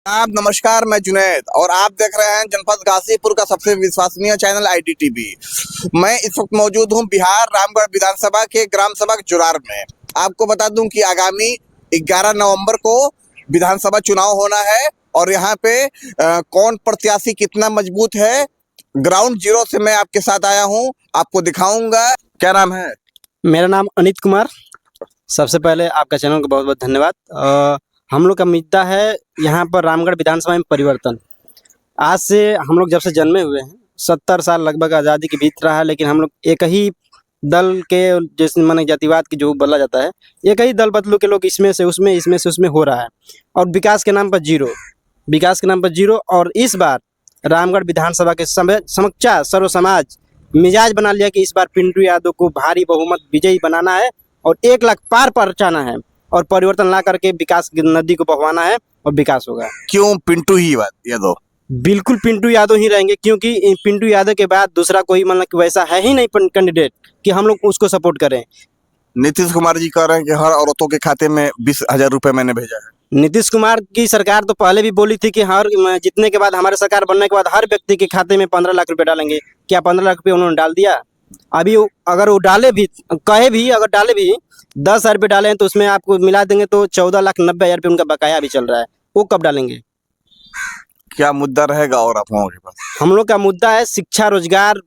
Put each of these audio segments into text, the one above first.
आप नमस्कार, मैं जुनैद और आप देख रहे हैं जनपद गाजीपुर का सबसे विश्वसनीय चैनल IDTV। मैं इस वक्त मौजूद हूं बिहार रामगढ़ विधानसभा के ग्राम सभा जुरार में। आपको बता दूं कि आगामी 11 नवंबर को विधानसभा चुनाव होना है और यहाँ पे कौन प्रत्याशी कितना मजबूत है, ग्राउंड जीरो से मैं आपके साथ आया हूँ, आपको दिखाऊंगा। क्या नाम है? मेरा नाम अनित कुमार। सबसे पहले आपका चैनल को बहुत बहुत धन्यवाद। हम लोग का मुद्दा है यहाँ पर रामगढ़ विधानसभा में परिवर्तन। आज से हम लोग जब से जन्मे हुए हैं 70 साल लगभग आज़ादी के बीत रहा है, लेकिन हम लोग एक ही दल के जैसे माने जातिवाद की जो बोला जाता है, एक ही दल बदलू के लोग इसमें से उसमें हो रहा है और विकास के नाम पर जीरो। और इस बार रामगढ़ विधानसभा के समक्चा सर्व समाज मिजाज बना लिया कि इस बार पिंटू यादव को भारी बहुमत विजयी बनाना है और 1 लाख पार पहुंचाना है और परिवर्तन ला करके विकास की नदी को बहवाना है और विकास होगा। क्यों पिंटू ही यादव? बिल्कुल पिंटू यादव ही रहेंगे, क्योंकि पिंटू यादव के बाद दूसरा कोई मतलब कि वैसा है ही नहीं कैंडिडेट कि हम लोग उसको सपोर्ट करें। नीतीश कुमार जी कह रहे हैं कि हर औरतों के खाते में 20,000 रुपए मैंने भेजा है। नीतीश कुमार की सरकार तो पहले भी बोली थी कि हर जीतने के बाद, हमारे सरकार बनने के बाद हर व्यक्ति के खाते में 15 लाख रुपए डालेंगे। क्या 15 लाख रुपए उन्होंने डाल दिया? अभी अगर वो डाले भी, अगर डाले भी 10,000 रुपये डाले हैं तो उसमें आपको मिला देंगे तो 14,90,000 रुपये उनका बकाया भी चल रहा है। वो कब डालेंगे? क्या मुद्दा रहेगा और आप लोगों के पास? हम लोग का मुद्दा है शिक्षा रोजगार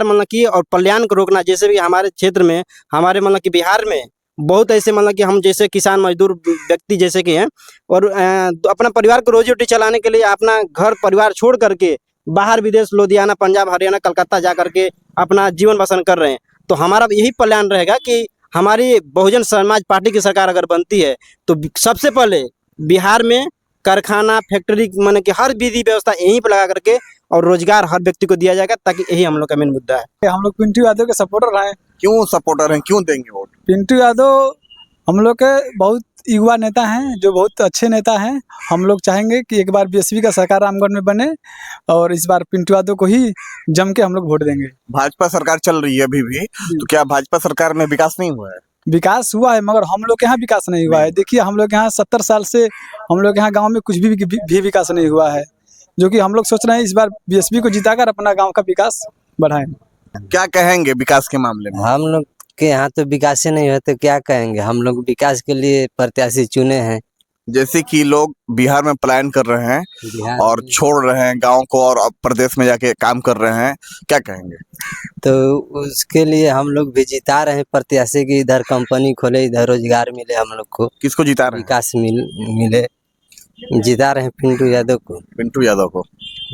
मतलब कि और कल्याण को रोकना। जैसे भी हमारे क्षेत्र में, हमारे मतलब कि बिहार में बहुत ऐसे मतलब कि हम जैसे किसान मजदूर व्यक्ति जैसे कि हैं और अपना परिवार को रोजी रोटी चलाने के लिए अपना घर परिवार छोड़ करके बाहर विदेश लुधियाना, पंजाब, हरियाणा, कलकत्ता जा करके अपना जीवन बसर कर रहे हैं। तो हमारा यही प्लान रहेगा कि हमारी बहुजन समाज पार्टी की सरकार अगर बनती है तो सबसे पहले बिहार में कारखाना, फैक्ट्री माने कि हर विधि व्यवस्था यहीं पर लगा करके और रोजगार हर व्यक्ति को दिया जाएगा, ताकि यही हम लोग का मेन मुद्दा है। हम लोग पिंटू यादव के सपोर्टर रहे। क्यों सपोर्टर हैं, क्यों देंगे वोट? पिंटू यादव हम लोग के बहुत युवा नेता हैं, जो बहुत अच्छे नेता हैं। हम लोग चाहेंगे कि एक बार BSP का सरकार रामगढ़ में बने और इस बार पिंटू यादव को ही जम के हम लोग वोट देंगे। भाजपा सरकार चल रही है अभी भी, तो क्या भाजपा सरकार में विकास नहीं हुआ है? विकास हुआ है, मगर हम लोग के यहाँ विकास नहीं हुआ है। देखिए, हम लोग यहाँ 70 साल से हम लोग यहाँ गाँव में कुछ भी विकास नहीं हुआ है, जो कि हम लोग सोच रहे हैं इस बार BSP को जिताकर अपना गाँव का विकास बढ़ाएं। क्या कहेंगे विकास के मामले में? हम लोग के यहाँ तो विकास ही नहीं है तो क्या कहेंगे। हम लोग विकास के लिए प्रत्याशी चुने हैं। जैसे कि लोग बिहार में पलायन कर रहे हैं और छोड़ रहे हैं गांव को और अब प्रदेश में जाके काम कर रहे हैं, क्या कहेंगे? तो उसके लिए हम लोग भी जिता रहे हैं प्रत्याशी की, इधर कंपनी खोले, इधर रोजगार मिले हम लोग को। किसको जिता रहे हैं? विकास मिले, जिता रहे हैं पिंटू यादव को। पिंटू यादव को।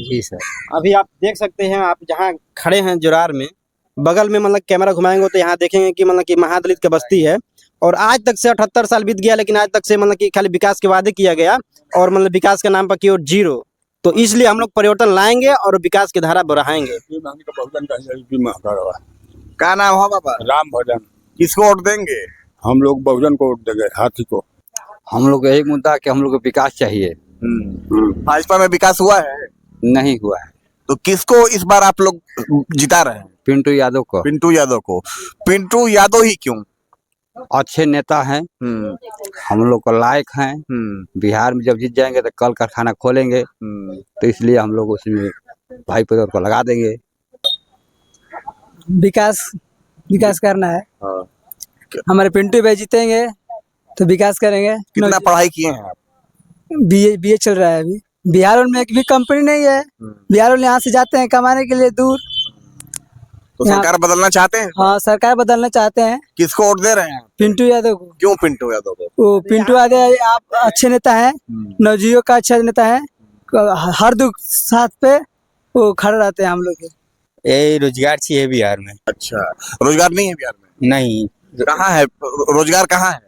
जी सर। अभी आप देख सकते हैं, आप जहाँ खड़े हैं जुरार में, बगल में मतलब कैमरा घुमाएंगे तो यहाँ देखेंगे कि मतलब कि महादलित का बस्ती है और आज तक से 78 साल बीत गया, लेकिन आज तक से मतलब कि खाली विकास के वादे किया गया और मतलब विकास के नाम पर की ओर जीरो। तो इसलिए हम लोग परिवर्तन लाएंगे और विकास की धारा बढ़ाएंगे। क्या नाम है बाबा? राम भजन। किसको वोट देंगे? हम लोग बहुजन को वोट देंगे, हाथी को। हम लोग यही मुद्दा कि हम लोग को विकास चाहिए। भाजपा में विकास हुआ है? नहीं हुआ है। तो किसको इस बार आप लोग जिता रहे हैं? पिंटू यादव को। पिंटू यादव को। पिंटू यादव ही क्यों? अच्छे नेता हैं, हम लोग को लायक हैं। बिहार में जब जीत जाएंगे तो कल कारखाना खोलेंगे, तो इसलिए हम लोग उसमें भाई पदर को लगा देंगे। विकास करना है। हमारे पिंटू भाई जीतेंगे तो विकास करेंगे। कितना पढ़ाई किए हैं आप? BA चल रहा है अभी। बिहार में एक भी कंपनी नहीं है। बिहार वाले यहाँ से जाते हैं कमाने के लिए दूर। तो सरकार बदलना चाहते हैं? हाँ, सरकार बदलना चाहते हैं। किसको वोट दे रहे हैं? पिंटू यादव को। क्यों पिंटू यादव को? वो पिंटू यादव आप अच्छे नेता है, नवजीवन का अच्छा नेता है, हर दुख साथ पे वो खड़े रहते हैं हम लोग के। ये रोजगार चाहिए बिहार में। अच्छा, रोजगार नहीं है बिहार में? नहीं। कहाँ है रोजगार? कहाँ है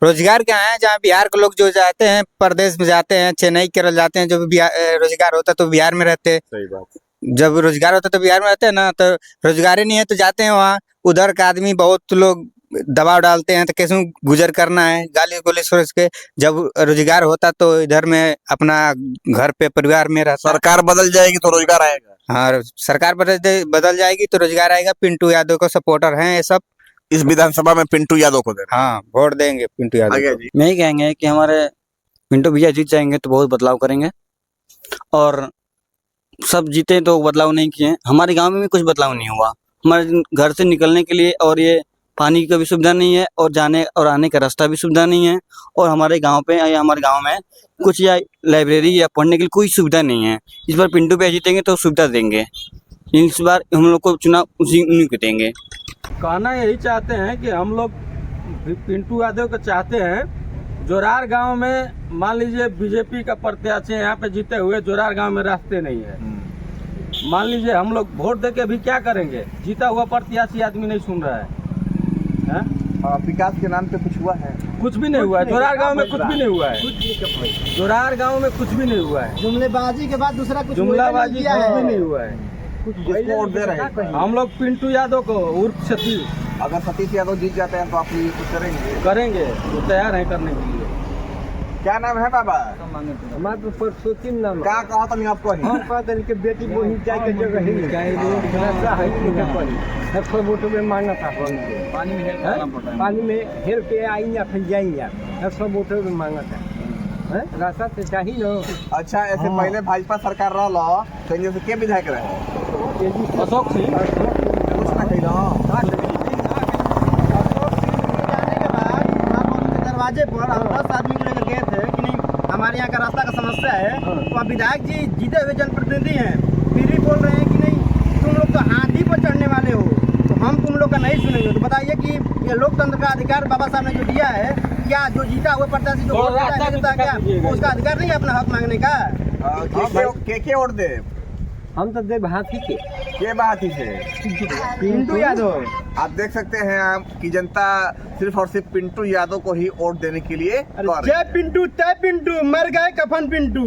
रोजगार? क्या है, जहाँ बिहार के लोग जो जाते हैं, प्रदेश में जाते हैं, चेन्नई केरल जाते हैं, जो भी रोजगार होता है तो बिहार में रहते हैं। सही बात। जब रोजगार होता है तो बिहार में रहते हैं ना, तो रोजगार ही नहीं है तो जाते हैं वहाँ। उधर का आदमी बहुत लोग दबाव डालते हैं तो कैसे गुजर करना है, गाली गोली सोच के। जब रोजगार होता तो इधर में अपना घर पे परिवार में रहता। सरकार बदल जाएगी तो रोजगार आएगा। हाँ, सरकार बदल जाएगी तो रोजगार आएगा। पिंटू यादव को सपोर्टर हैं ये सब। इस विधानसभा में पिंटू यादव को दे रहे हैं। हाँ, वोट देंगे पिंटू यादव को। जी। मैं ही कहेंगे कि हमारे पिंटू भैया जीत जाएंगे तो बहुत बदलाव करेंगे, और सब जीते तो बदलाव नहीं किए। हमारे गांव में भी कुछ बदलाव नहीं हुआ। हमारे घर से निकलने के लिए और ये पानी की भी सुविधा नहीं है, और जाने और आने का रास्ता भी सुविधा नहीं है, और हमारे गांव पे या हमारे गांव में कुछ या लाइब्रेरी या पढ़ने के लिए कोई सुविधा नहीं है। इस बार पिंटू भैया जीतेंगे तो सुविधा देंगे। इस बार हम लोग को चुनाव उन्हीं को देंगे। कहना यही चाहते हैं कि हम लोग पिंटू यादव को चाहते हैं। जोरार गांव में मान लीजिए बीजेपी का प्रत्याशी यहाँ पे जीते हुए, जोरार गांव में रास्ते नहीं है। मान लीजिए हम लोग वोट दे के भी क्या करेंगे, जीता हुआ प्रत्याशी आदमी नहीं सुन रहा है। विकास के नाम पे कुछ हुआ है? कुछ भी नहीं हुआ है जोरार गांव में, कुछ भी नहीं हुआ है। जोरार गांव में कुछ भी नहीं हुआ है। जुमलेबाजी के बाद दूसरा कुछ जुमलाबाजी कुछ भी नहीं हुआ है। किसको वोट दे रहे हैं? हम लोग पिंटू यादव को उर्फ सतीश। अगर सतीश यादव जीत जाते हैं तो आप ये कुछ करेंगे तो तैयार हैं करने के लिए। क्या नाम है बाबा? हमारे तो परसों नाम क्या कहा था आपको? हम कहते हैं कि बेटी वही जाए के जगह ही है वोटों में मांगा था। पानी में हेल के आई या फिर जाई या 100 वोटों में मांगा था। रास्ता से चाहिए ना। अच्छा, ऐसे पहले भाजपा सरकार रहा तो जैसे के विधायक रहे? अशोक सिंह कुछ ना कही दरवाजे पर हम 10 आदमी को लेकर गए थे कि नहीं हमारे यहाँ का रास्ता का समस्या है। तो अब विधायक जी जीते हुए जनप्रतिनिधि हैं, फिर भी बोल रहे हैं कि नहीं तुम लोग तो हाथी पर चढ़ने वाले हो, तो हम तुम लोग का नहीं सुनेंगे। तो बताइए कि ये लोकतंत्र का अधिकार बाबा साहब ने जो दिया है, क्या जो जीता हुआ प्रत्याशी जो वोट देता है क्या उसका अधिकार नहीं है अपना हक मांगने का? के वोट दे? हम तो देव हाथी के बात ही से पिंटू यादव। आप देख सकते हैं आप की जनता सिर्फ और सिर्फ पिंटू यादव को ही वोट देने के लिए जय पिंटू तय पिंटू, मर गए कफन पिंटू।